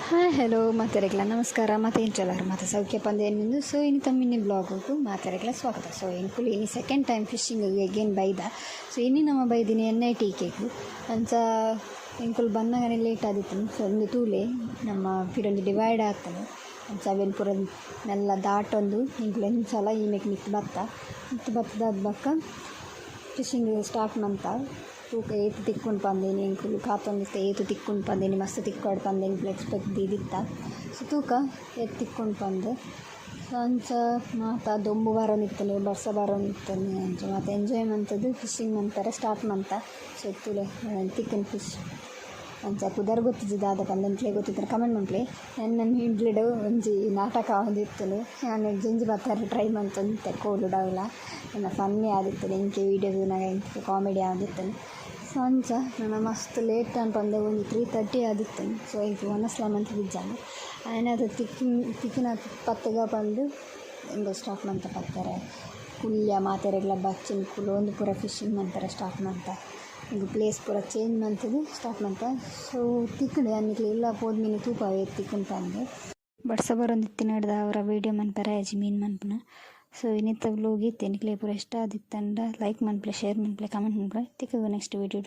Hi hello ಮಾತೆರೆಗ್ಲ ನಮಸ್ಕಾರ ಮತ್ತೆ ಎಂಚಲಾರು ಮತ್ತೆ ಸೌಖ್ಯ ಪಂದೇನಿಂದು ಸೊ ಇನ್ನು ತಮ್ಮಿನಿ ಬ್ಲಾಗಿಗೂ ಮಾತೆರೆಗ್ಲ ಸ್ವಾಗತ. ಸೊ ಎಂಕುಲು ಇನ್ನು ಸೆಕೆಂಡ್ ಟೈಮ್ ಫಿಶಿಂಗ್ ಎಗೇನ್ ಬೈದ ಸೊ ಇನ್ನು ನಮ್ಮ ಬೈದಿನಿ NIT ಕೇಕು ಅಂಚ ಎಂಕುಲು ಬಂದಾಗನೇ ಲೇಟ್ ಆದಿತ್ತು. ಸೊ ಒಂದು ತೂಲೆ ನಮ್ಮ ಪಿರೊಂದು ಡಿವೈಡ್ ಆಗ್ತಾನೆ ಅಂಚ ಅವೆನ್ ಪೂರ ನೆಲ್ಲ ದಾಟೊಂದು ಎಂಕುಲು ಎಂಚಲ ಈಮೆಕ್ ನಿತ್ತು ಬತ್ತದಾದ ಬಕ್ಕ ಫಿಶಿಂಗ್ ಸ್ಟಾರ್ಟ್ ಮಂತ ತೂಕ ಏತು ತಿಕ್ಕೊಂಡು ಪಂದೇನಿ ಎಂಕುಲು ಕಾತೊಂದಿತ್ತ ಏತು ತಿಕ್ಕೊಂಡು ಪಂದೇನಿ ಮಸ್ತ್ ತಿಕ್ಕೊಂಡು ಪಂದೇನಿ ಎಕ್ಸ್ಪೆಕ್ಟ್ ದಿದಿತ್ತ. ಸೊ ತೂಕ ಏತು ತಿಕ್ಕೊಂಡು ಪಂದೆ ಸೊ ಅಂಚ ಮಾತ ದೊಂಬು ಬರೋನಿತ್ತನೆ ಬರ್ಸ ಬರೋನಿತ್ತನೆ ಅಂಚ ಮತ್ತು ಎಂಜಾಯ್ ಮಂತದ್ದು ಫಿಶಿಂಗ್ ಮಂತಾರೆ ಸ್ಟಾರ್ಟ್ ಮಂತ. ಸೊ ಎತ್ತುಲೆ ತಿಕ್ಕನ್ ಫಿಶ್ ಅಂಚ ಕುದರ್ ಗೊತ್ತಿದ್ದ ಪಂದೆಂಟ್ಲೆ ಗೊತ್ತಿದ್ದಾರೆ ಕಮೆಂಟ್ ಮಂಪ್ಲೆ ನನ್ನ ಹಿಂಡ್ಲಿಡು ಒಂಜಿ ನಾಟಕ ಒಂದಿತ್ತಲು ನಾನು ಜಂಜಿ ಬರ್ತಾರೆ ಟ್ರೈ ಮಂತೊಂದಿತ್ತೆ ಕೋಲು ಡೌಲ ನನ್ನ ಫನ್ನಿ ಆದಿತ್ತಲೆ ಇಂಕೆ ವೀಡಿಯೋನಾಗ ಇಂಕೆ ಕಾಮಿಡಿ ಆದಿತ್ತನು. ಸೊ ಅಂಚ ನನ್ನ ಮಸ್ತ್ ಲೇಟ್ ಅನ್ಪಂದೆ ಒಂದು 3:30 ಆದಿತ್ತನು. ಸೊ ಇಂಕೆ ಒನಸ್ಲಾಮ್ ಅಂತ ಬಿಜ್ಜಾನು ಆಯ್ನ ಅದು ತಿಕ್ಕಿನ ಪತ್ತಗ ಬಂದು ಎಂದು ಸ್ಟಾರ್ಟ್ ಮಂತ ಪತ್ತಾರೆ ಕುಲ್ಯ ಮಾತೆರೆಗ್ಲ ಬಚ್ಚಿನ ಕುಲು ಒಂದು ಪೂರ ಫಿಶಿಂಗ್ ಮಂತಾರೆ ಸ್ಟಾರ್ಟ್ ಮಂತ ಇದು ಪ್ಲೇಸ್ ಪೂರ ಚೇಂಜ್ ಮಂತದ್ದು ಸ್ಟಾರ್ಟ್ ಮಂತ. ಸೊ ತಿಕ್ಕಡೆ ಅನ್ನಿಕ್ಲೆ ಇಲ್ಲ ಹೋದ್ಮೀನು ತೂಪ ತಿಕ್ಕಂತ ಅಂದೆ ಬಡ್ಸ ಬರೋಂದಿತ್ತಿನ ಹಿಡ್ದ ಅವರ ವೀಡಿಯೋ ಮನ್ಪರ ಆಜಿ ಮೀನು ಮನ್ಪುನ. ಸೊ ಇನ್ನಿತ್ತ ವ್ಲೋಗ್ ಇತ್ತು ಎನಿಕ್ಲೆ ಪೂರ ಇಷ್ಟ ಆದಿತ್ತಂಡ ಲೈಕ್ ಮನ್ಪ್ಲೆ ಶೇರ್ ಮನ್ಪ್ಲೆ ಕಮೆಂಟ್ ಮನ್ಪ್ಲೆ ತಿಕ್ಕಗು ನೆಕ್ಸ್ಟ್ ವೀಡಿಯೋ.